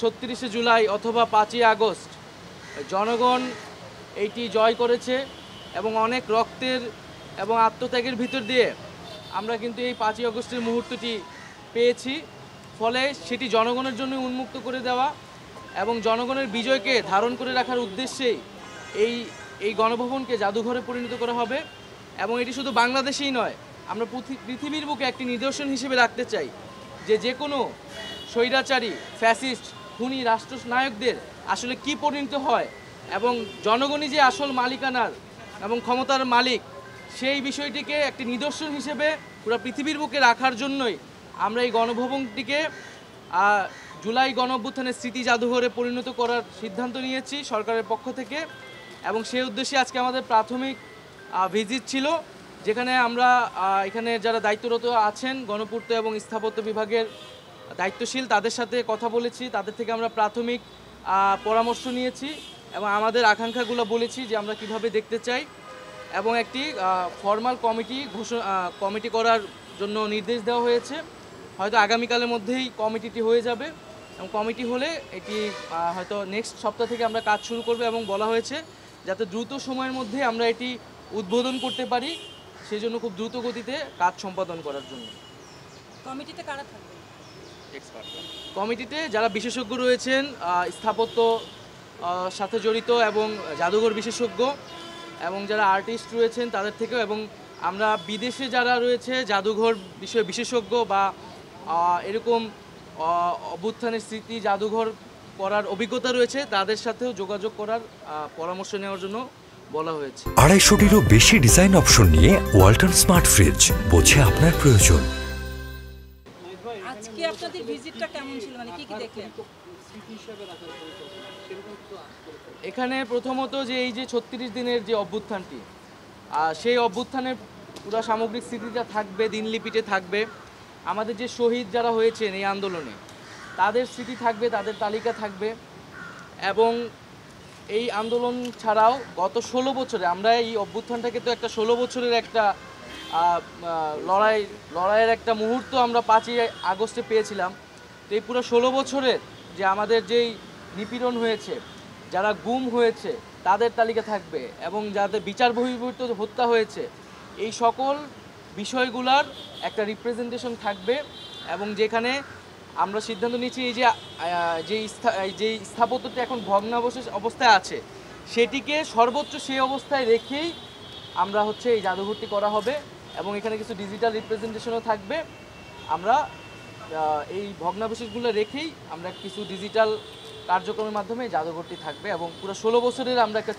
36শে জুলাই অথবা 5ই আগস্ট জনগণ এইটি জয় করেছে এবং অনেক রক্তের এবং আত্মত্যাগের ভিতর দিয়ে আমরা কিন্তু এই 5ই আগস্টের মুহূর্তটি পেয়েছি। ফলে সেটি জনগণের জন্য উন্মুক্ত করে দেওয়া এবং জনগণের বিজয়কে ধারণ করে রাখার উদ্দেশ্যেই এই গণভবনকে জাদুঘরে পরিণত করা হবে। এবং এটি শুধু বাংলাদেশেই নয়, আমরা পৃথিবীর বুকে একটি নিদর্শন হিসেবে রাখতে চাই যে কোনো স্বৈরাচারী ফ্যাসিস্ট খুনি রাষ্ট্রনায়কদের আসলে কি পরিণত হয় এবং জনগণই যে আসল মালিকানার এবং ক্ষমতার মালিক, সেই বিষয়টিকে একটি নিদর্শন হিসেবে পুরো পৃথিবীর বুকে রাখার জন্যই আমরা এই গণভবনটিকে জুলাই গণঅভ্যুত্থানের স্মৃতি জাদুঘরে পরিণত করার সিদ্ধান্ত নিয়েছি সরকারের পক্ষ থেকে। এবং সেই উদ্দেশ্যে আজকে আমাদের প্রাথমিক ভিজিট ছিল, যেখানে আমরা এখানে যারা দায়িত্বরত আছেন গণপূর্ত এবং স্থাপত্য বিভাগের দায়িত্বশীল তাদের সাথে কথা বলেছি, তাদের থেকে আমরা প্রাথমিক পরামর্শ নিয়েছি এবং আমাদের আকাঙ্ক্ষাগুলো বলেছি যে আমরা কিভাবে দেখতে চাই এবং একটি ফর্মাল কমিটি করার জন্য নির্দেশ দেওয়া হয়েছে। হয়তো আগামীকালের মধ্যেই কমিটিটি হয়ে যাবে এবং কমিটি হলে এটি হয়তো নেক্সট সপ্তাহ থেকে আমরা কাজ শুরু করব এবং বলা হয়েছে যাতে দ্রুত সময়ের মধ্যে আমরা এটি উদ্বোধন করতে পারি, সেই জন্য খুব দ্রুত গতিতে কাজ সম্পাদন করার জন্য। কমিটিতে কারা থাকবে? কমিটিতে যারা বিশেষজ্ঞ রয়েছেন স্থাপত্য সাথে জড়িত এবং জাদুঘর বিশেষজ্ঞ এবং যারা আর্টিস্ট রয়েছেন তাদের থেকেও, এবং আমরা বিদেশে যারা রয়েছে জাদুঘর বিষয়ে বিশেষজ্ঞ বা এরকম অভ্যুত্থানের স্মৃতি জাদুঘর করার অভিজ্ঞতা রয়েছে তাদের সাথেও যোগাযোগ করার পরামর্শ নেওয়ার জন্য বলা হয়েছে। 250-টিরও বেশি ডিজাইন অপশন নিয়ে ওয়ালটন স্মার্ট ফ্রিজ, বোঝে আপনার প্রয়োজন। আজকে আপনাদের ভিজিটটা কেমন ছিল, মানে কি কি দেখলেন? এখানে প্রথমত যে এই যে 36 দিনের যে অভ্যুত্থানটি, সেই অভ্যুত্থানের পুরো সামগ্রিক স্মৃতিটা থাকবে, দিনলিপিতে থাকবে। আমাদের যে শহীদ যারা হয়েছেন এই আন্দোলনে তাদের স্মৃতি থাকবে, তাদের তালিকা থাকবে। এবং এই আন্দোলন ছাড়াও গত 16 বছরে আমরা এই অভ্যুত্থানটাকে তো একটা 16 বছরের একটা লড়াইয়ের একটা মুহূর্ত আমরা 5ই আগস্টে পেয়েছিলাম। তো এই পুরো 16 বছরের যে আমাদের যেই নিপীড়ন হয়েছে, যারা গুম হয়েছে তাদের তালিকা থাকবে এবং যাদের বিচার বহির্ভূত হত্যা হয়েছে, এই সকল বিষয়গুলোর একটা রিপ্রেজেন্টেশন থাকবে। এবং যেখানে আমরা সিদ্ধান্ত নিচ্ছি এই যে স্থাপত্যটি এখন ভগ্নাবশেষ অবস্থায় আছে সেটিকে সর্বোচ্চ সেই অবস্থায় রেখেই আমরা এই জাদুঘরটি করা হবে এবং এখানে কিছু ডিজিটাল রিপ্রেজেন্টেশনও থাকবে। আমরা এই ভগ্নাবশেষগুলো রেখেই আমরা কিছু ডিজিটাল কার্যক্রমের মাধ্যমে জাদুঘরটি থাকবে এবং পুরো 16 বছরের আমরা একটা